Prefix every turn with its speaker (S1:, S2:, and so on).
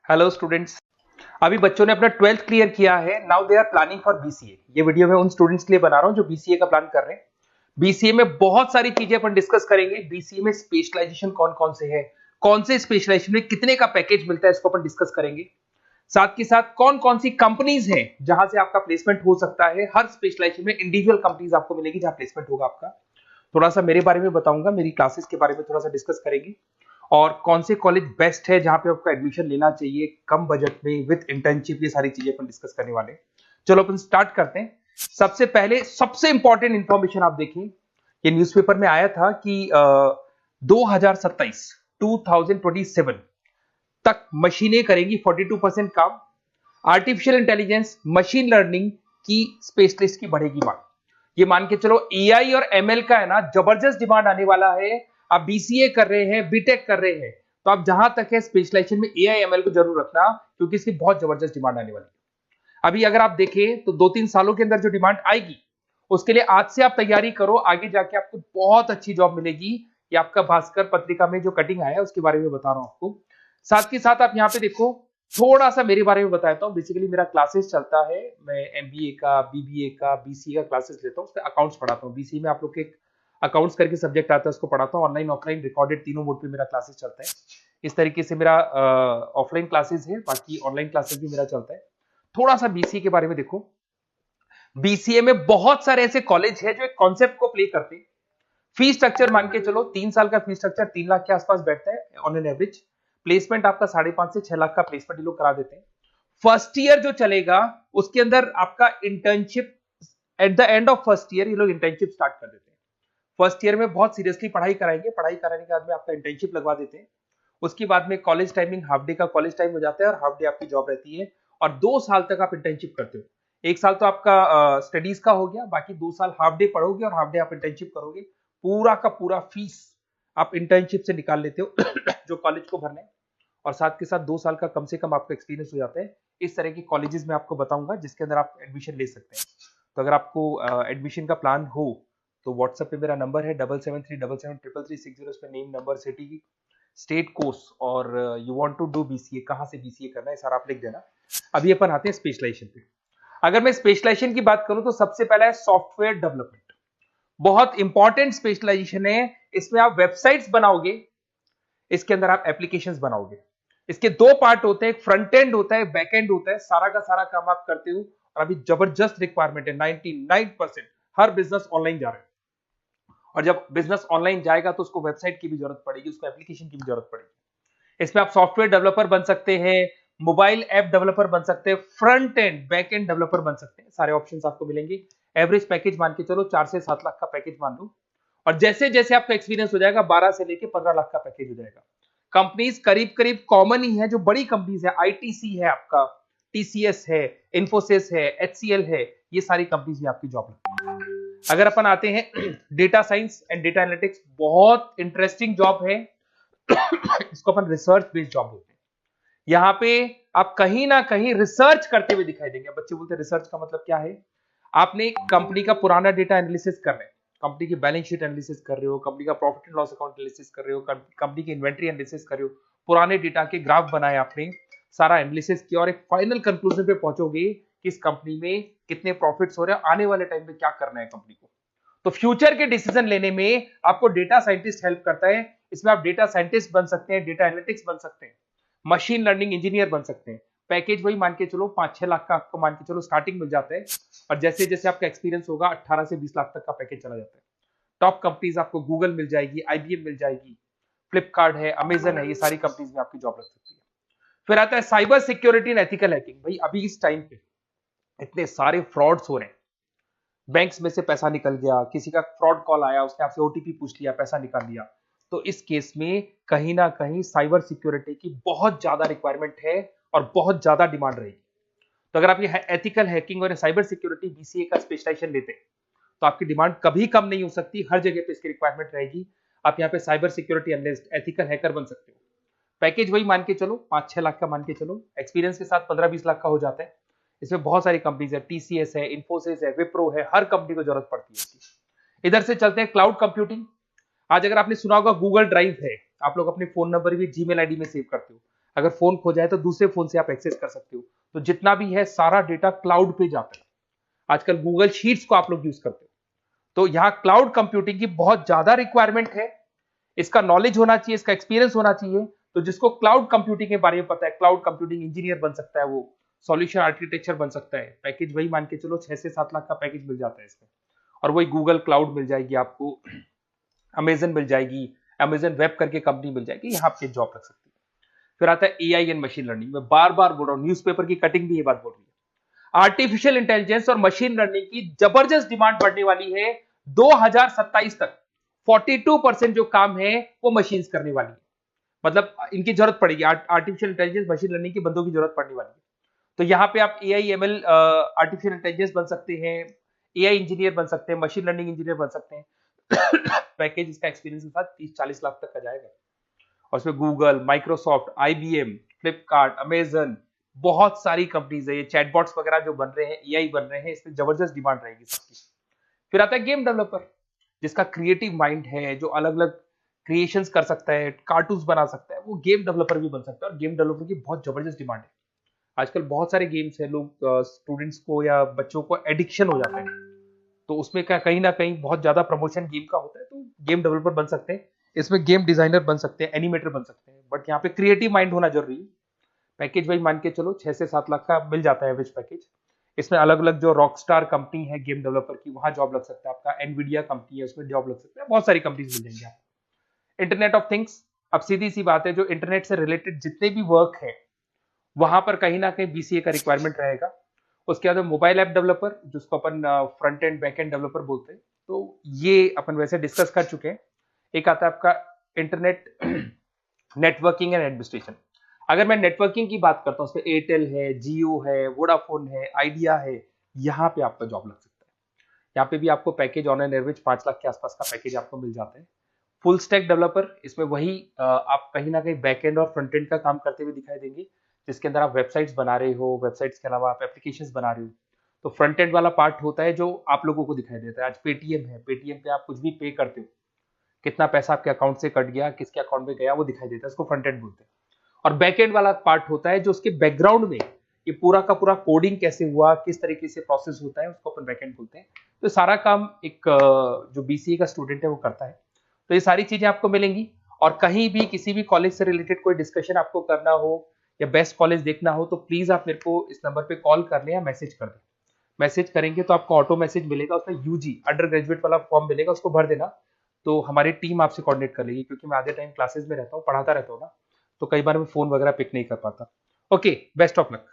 S1: Hello students. अभी बच्चों ने अपना 12th क्लियर किया है। Now they are planning for BCA. ये वीडियो मैं उन स्टूडेंट्स के लिए बना रहा हूं जो बीसीए का प्लान कर रहे हैं। बीसीए में बहुत सारी चीजें अपन डिस्कस करेंगे। बीसीए में स्पेशलाइजेशन कौन कौन से है, कौन से स्पेशलाइजेशन में कितने का पैकेज मिलता है, इसको अपन डिस्कस करेंगे। साथ के साथ कौन कौन सी कंपनीज हैं जहां से आपका प्लेसमेंट हो सकता है। हर स्पेशलाइजेशन में इंडिविजुअल कंपनीज आपको मिलेगी जहां प्लेसमेंट होगा आपका। थोड़ा सा मेरे बारे में बताऊंगा, मेरी क्लासेस के बारे में थोड़ा सा डिस्कस करेंगे और कौन से कॉलेज बेस्ट है जहां पे आपको एडमिशन लेना चाहिए कम बजट में विद इंटर्नशिप। ये सारी चीजें अपन डिस्कस करने वाले हैं। चलो अपन स्टार्ट करते हैं। सबसे पहले सबसे इंपॉर्टेंट इंफॉर्मेशन आप देखें, ये न्यूज़पेपर में आया था कि 2027 2027 तक मशीनें करेंगी 42% काम। आर्टिफिशियल इंटेलिजेंस, मशीन लर्निंग की स्पेशलिस्ट की बढ़ेगी मांग। ये मान के चलो एआई और एमएल का है ना जबरदस्त डिमांड आने वाला है। आप बीसीए कर रहे हैं, बीटेक कर रहे हैं, तो आप जहां तक है स्पेशलाइजेशन में एआई एमएल को जरूर रखना, क्योंकि इसकी बहुत जबरदस्त डिमांड आने वाली है। अभी अगर आप देखें तो 2-3 सालों के अंदर जो डिमांड आएगी उसके लिए आज से आप तैयारी करो, आगे जाके आपको बहुत अच्छी जॉब मिलेगी। ये आपका भास्कर पत्रिका में जो कटिंग आया है उसके बारे में बता रहा हूं आपको। साथ के साथ आप यहाँ पे देखो, थोड़ा सा मेरे बारे में बताता हूँ। बेसिकली मेरा क्लासेस चलता है, मैं एमबीए का, बीबीए का, बीसीए का क्लासेस लेता हूँ, उसमें अकाउंट्स पढ़ाता हूँ। बीसीए में आप लोग के अकाउंट्स करके सब्जेक्ट आता है, उसको पढ़ाता हूँ। ऑनलाइन ऑफलाइन रिकॉर्डेड तीनों मोड पे मेरा क्लासेस चलता है। इस तरीके से मेरा ऑफलाइन क्लासेस है, बाकी ऑनलाइन क्लासेस भी मेरा चलता है। थोड़ा सा बीसीए के बारे में देखो। बीसीए में बहुत सारे ऐसे कॉलेज है जो एक कॉन्सेप्ट को प्ले करते हैं। फीस स्ट्रक्चर मान के चलो 3 साल का फीस स्ट्रक्चर 3 लाख के आसपास बैठता है ऑन एन एवरेज। प्लेसमेंट आपका 5.5 से 6 लाख का प्लेसमेंट ये लोग करा देते हैं। फर्स्ट ईयर जो चलेगा उसके अंदर आपका internship, at the end of first year ये लोग इंटर्नशिप स्टार्ट कर देते हैं। फर्स्ट ईयर में बहुत सीरियसली पढ़ाई कराएंगे, पढ़ाई कराने के बाद में आपका इंटर्नशिप लगवा देते हैं। उसके बाद में कॉलेज टाइमिंग हाफ डे का कॉलेज टाइम हो जाता है और हाफ डे आपकी जॉब रहती है। और 2 साल तक आप इंटर्नशिप करते हो। 1 साल तो आपका स्टडीज का हो गया, बाकी 2 साल हाफ डे पढ़ोगे और हाफ डे आप इंटर्नशिप करोगे। पूरा का पूरा फीस आप इंटर्नशिप से निकाल लेते हो जो कॉलेज को भरना है। और साथ के साथ 2 साल का कम से कम आपका एक्सपीरियंस हो जाता है। इस तरह के कॉलेजेस में आपको बताऊंगा जिसके अंदर आप एडमिशन ले सकते हैं। तो अगर आपको एडमिशन का प्लान हो तो व्हाट्सएप पे मेरा नंबर है 7737733360। इस पे name, number, city, state, course और you want to do BCA, कहां से बीसीए करना है सारा आप लिख देना। अभी अपन आते हैं स्पेशलाइजेशन पे। अगर मैं स्पेशलाइजेशन की बात करूं तो सबसे पहला है सॉफ्टवेयर डेवलपमेंट। बहुत इंपॉर्टेंट स्पेशलाइजेशन है। इसमें आप वेबसाइट्स बनाओगे, इसके अंदर आप एप्लीकेशंस बनाओगे। इसके 2 पार्ट होते हैं, एक फ्रंट एंड होता है, बैक एंड होता है। सारा का सारा काम आप करते हो और अभी जबरदस्त रिक्वायरमेंट है। 99% हर बिजनेस ऑनलाइन जा रहा है और जब बिजनेस ऑनलाइन जाएगा तो उसको वेबसाइट की भी जरूरत पड़ेगी, उसको एप्लीकेशन की भी जरूरत पड़ेगी। इसमें आप सॉफ्टवेयर डेवलपर बन सकते हैं, मोबाइल ऐप डेवलपर बन सकते हैं, front end back end developer बन सकते हैं। सारे ऑप्शंस आपको मिलेंगे। एवरेज पैकेज मान के चलो 4 से 7 लाख का पैकेज मान लो। और जैसे जैसे आपका एक्सपीरियंस हो जाएगा 12 से लेके 15 लाख का पैकेज हो जाएगा। कंपनीज करीब करीब कॉमन ही है, जो बड़ी कंपनीज है, आईटीसी है आपका, टीसीएस है, इन्फोसिस है, एचसीएल है, ये सारी कंपनीज में आपकी जॉब लगती है। अगर अपन आते हैं data science and data analytics, बहुत इंटरेस्टिंग जॉब है। इसको अपन रिसर्च बेस्ड जॉब बोलते हैं। यहाँ पे आप कहीं ना कहीं रिसर्च करते हुए दिखाई देंगे। बच्चे बोलते हैं रिसर्च का मतलब क्या है। आपने कंपनी का पुराना डेटा एनालिसिस कर रहे हैं, कंपनी की बैलेंस शीट एनालिसिस कर रहे हो, कंपनी का profit and loss account analysis कर रहे हो, कंपनी की इन्वेंट्री एनालिसिस कर रहे हो, पुराने डेटा के ग्राफ बनाए आपने, सारा एनालिसिस किया और एक फाइनल कंक्लूजन पे पहुंचोगे कि इस कंपनी में कितने प्रॉफिट्स हो रहे हैं, आने वाले टाइम में क्या करना है कंपनी को। तो फ्यूचर के डिसीजन लेने में आपको डेटा साइंटिस्ट हेल्प करता है। इसमें आप डेटा साइंटिस्ट बन सकते हैं, डेटा एनालिटिक्स बन सकते हैं, मशीन लर्निंग इंजीनियर बन सकते हैं। पैकेज वही मान के चलो 5-6 लाख का आपको मान के चलो स्टार्टिंग मिल जाता है। और जैसे जैसे आपका एक्सपीरियंस होगा 18 से 20 लाख तक का पैकेज चला जाता है। टॉप कंपनीज आपको गूगल मिल जाएगी, आईबीएम मिल जाएगी, फ्लिपकार्ट है, अमेजन है, ये सारी कंपनीज में आपकी जॉब लग सकती है। फिर आता है cyber security and ethical hacking. भाई अभी इस टाइम पे इतने सारे फ्रॉड्स हो रहे हैं। बैंक्स में से पैसा निकल गया, किसी का फ्रॉड कॉल आया, उसने आपसे ओटीपी पूछ लिया, पैसा निकाल लिया। तो इस केस में कहीं ना कहीं साइबर सिक्योरिटी की बहुत ज्यादा रिक्वायरमेंट है और बहुत ज्यादा डिमांड रहेगी। तो अगर आप ये एथिकल हैकिंग और साइबर सिक्योरिटी बीसीए का स्पेशलाइजेशन लेते हैं तो आपकी डिमांड कभी कम नहीं हो सकती, हर जगह पे इसकी रिक्वायरमेंट रहेगी। आप यहाँ पे cyber security analyst, ethical hacker बन सकते हो। पैकेज वही मान के चलो 5-6 लाख का मान के चलो, एक्सपीरियंस के साथ 15-20 लाख का हो जाता है। इसमें बहुत सारी कंपनीज है, टीसीएस है, इन्फोसिस है, विप्रो है, हर कंपनी को जरूरत पड़ती है इसकी। इधर से चलते हैं क्लाउड कंप्यूटिंग। आज अगर आपने सुना होगा गूगल ड्राइव है, आप लोग अपने फोन नंबर भी जीमेल आईडी में सेव करते हो। अगर फोन खो जाए तो दूसरे फोन से आप एक्सेस कर सकते हो। तो जितना भी है सारा डेटा क्लाउड पे जाता है। आजकल गूगल शीट्स को आप लोग यूज करते हो, तो यहाँ क्लाउड कंप्यूटिंग की बहुत ज्यादा रिक्वायरमेंट है। इसका नॉलेज होना चाहिए, इसका एक्सपीरियंस होना चाहिए। तो जिसको क्लाउड कंप्यूटिंग के बारे में पता है, क्लाउड कंप्यूटिंग इंजीनियर बन सकता है, वो सॉल्यूशन आर्किटेक्चर बन सकता है। पैकेज वही मान के चलो 6 से 7 लाख का पैकेज मिल जाता है इसमें, और वही गूगल क्लाउड मिल जाएगी आपको, अमेजन मिल जाएगी, अमेजन वेब करके कंपनी मिल जाएगी, यहाँ पे जॉब लग सकती है। फिर आता है एआई एंड मशीन लर्निंग। मैं बार बार बोल रहा हूँ, न्यूज़पेपर की कटिंग भी ये बात बोल रही है। आर्टिफिशियल इंटेलिजेंस और मशीन लर्निंग की जबरदस्त डिमांड बढ़ने वाली है 2027 तक। 42% जो काम है वो मशीन्स करने वाली है, मतलब इनकी जरूरत पड़ेगी। आर्टिफिशियल इंटेलिजेंस मशीन लर्निंग के बंदों की जरूरत पड़ने वाली है। तो यहाँ पे आप एआई एमएल आर्टिफिशियल इंटेलिजेंस बन सकते हैं, एआई इंजीनियर बन सकते हैं, मशीन लर्निंग इंजीनियर बन सकते हैं। पैकेज इसका एक्सपीरियंस के साथ 30-40 लाख तक का जाएगा। और उसमें Google, Microsoft, IBM, Flipkart, Amazon, बहुत सारी कंपनीज है। ये चैटबॉट्स वगैरह जो बन रहे हैं, एआई बन रहे हैं, इसमें जबरदस्त डिमांड रहेगी सबकी। फिर आता है गेम डेवलपर, जिसका क्रिएटिव माइंड है, जो अलग अलग क्रिएशंस कर सकता है, कार्टून्स बना सकता है, वो गेम डेवलपर भी बन सकता है। और गेम डेवलपर की बहुत जबरदस्त डिमांड है। आजकल बहुत सारे गेम्स हैं, लोग स्टूडेंट्स को या बच्चों को एडिक्शन हो जाता है, तो उसमें क्या कहीं ना कहीं बहुत ज्यादा प्रमोशन गेम का होता है। तो गेम डेवलपर बन सकते हैं, इसमें गेम डिजाइनर बन सकते हैं, एनिमेटर बन सकते हैं, बट यहाँ पे क्रिएटिव माइंड होना जरूरी है। पैकेज वही मान के चलो 6 से 7 लाख का मिल जाता है एवरेज पैकेज। इसमें अलग अलग जो रॉकस्टार कंपनी है गेम डेवलपर की, वहां जॉब लग सकता है आपका। एनवीडिया कंपनी है, उसमें जॉब लग सकता है। बहुत सारी कंपनीज मिल जाएंगी आपको। इंटरनेट ऑफ थिंग्स, अब सीधी सी बात है, जो इंटरनेट से रिलेटेड जितने भी वर्क है वहां पर कहीं ना कहीं बीसीए का रिक्वायरमेंट रहेगा। उसके बाद मोबाइल ऐप डेवलपर, जिसको अपन front end back end developer बोलते हैं, तो ये अपन वैसे डिस्कस कर चुके हैं। एक आता है आपका इंटरनेट नेटवर्किंग एंड एडमिनिस्ट्रेशन। अगर मैं नेटवर्किंग की बात करता हूँ, उसमें एयरटेल है, जियो है, वोडाफोन है, आइडिया है, यहाँ पे आपका जॉब लग सकता है। यहाँ पे भी आपको package on an average 5 lakh के आसपास का पैकेज आपको मिल जाता है। फुल स्टैक डेवलपर, इसमें वही आप कहीं ना कहीं बैक एंड और फ्रंट एंड का काम करते हुए दिखाई देंगे, जिसके अंदर आप वेबसाइट्स बना रहे हो, वेबसाइट्स के अलावा आप एप्लीकेशंस बना रहे हो। तो फ्रंट एंड वाला पार्ट होता है जो आप लोगों को दिखाई देता है। आज पेटीएम है, पेटीएम पे आप कुछ भी पे करते हो, कितना पैसा आपके अकाउंट से कट गया, किसके अकाउंट में गया, वो दिखाई देता है, उसको फ्रंट एंड बोलते हैं। और बैक एंड वाला पार्ट होता है जो उसके बैकग्राउंड में ये पूरा का पूरा कोडिंग कैसे हुआ, किस तरीके से प्रोसेस होता है, उसको अपन बैक एंड बोलते हैं। तो सारा काम एक जो बीसीए का स्टूडेंट है वो करता है। तो ये सारी चीजें आपको मिलेंगी। और कहीं भी किसी भी कॉलेज से रिलेटेड कोई डिस्कशन आपको करना हो या बेस्ट कॉलेज देखना हो, तो प्लीज आप मेरे को इस नंबर पे कॉल कर लें या मैसेज कर दें। मैसेज करेंगे तो आपको ऑटो मैसेज मिलेगा, उसमें यूजी अंडर ग्रेजुएट वाला फॉर्म मिलेगा, उसको भर देना। तो हमारी टीम आपसे कोऑर्डिनेट कर लेगी, क्योंकि मैं आधे टाइम क्लासेस में रहता हूँ, पढ़ाता रहता हूँ ना, तो कई बार मैं फोन वगैरह पिक नहीं कर पाता। Okay, best of luck.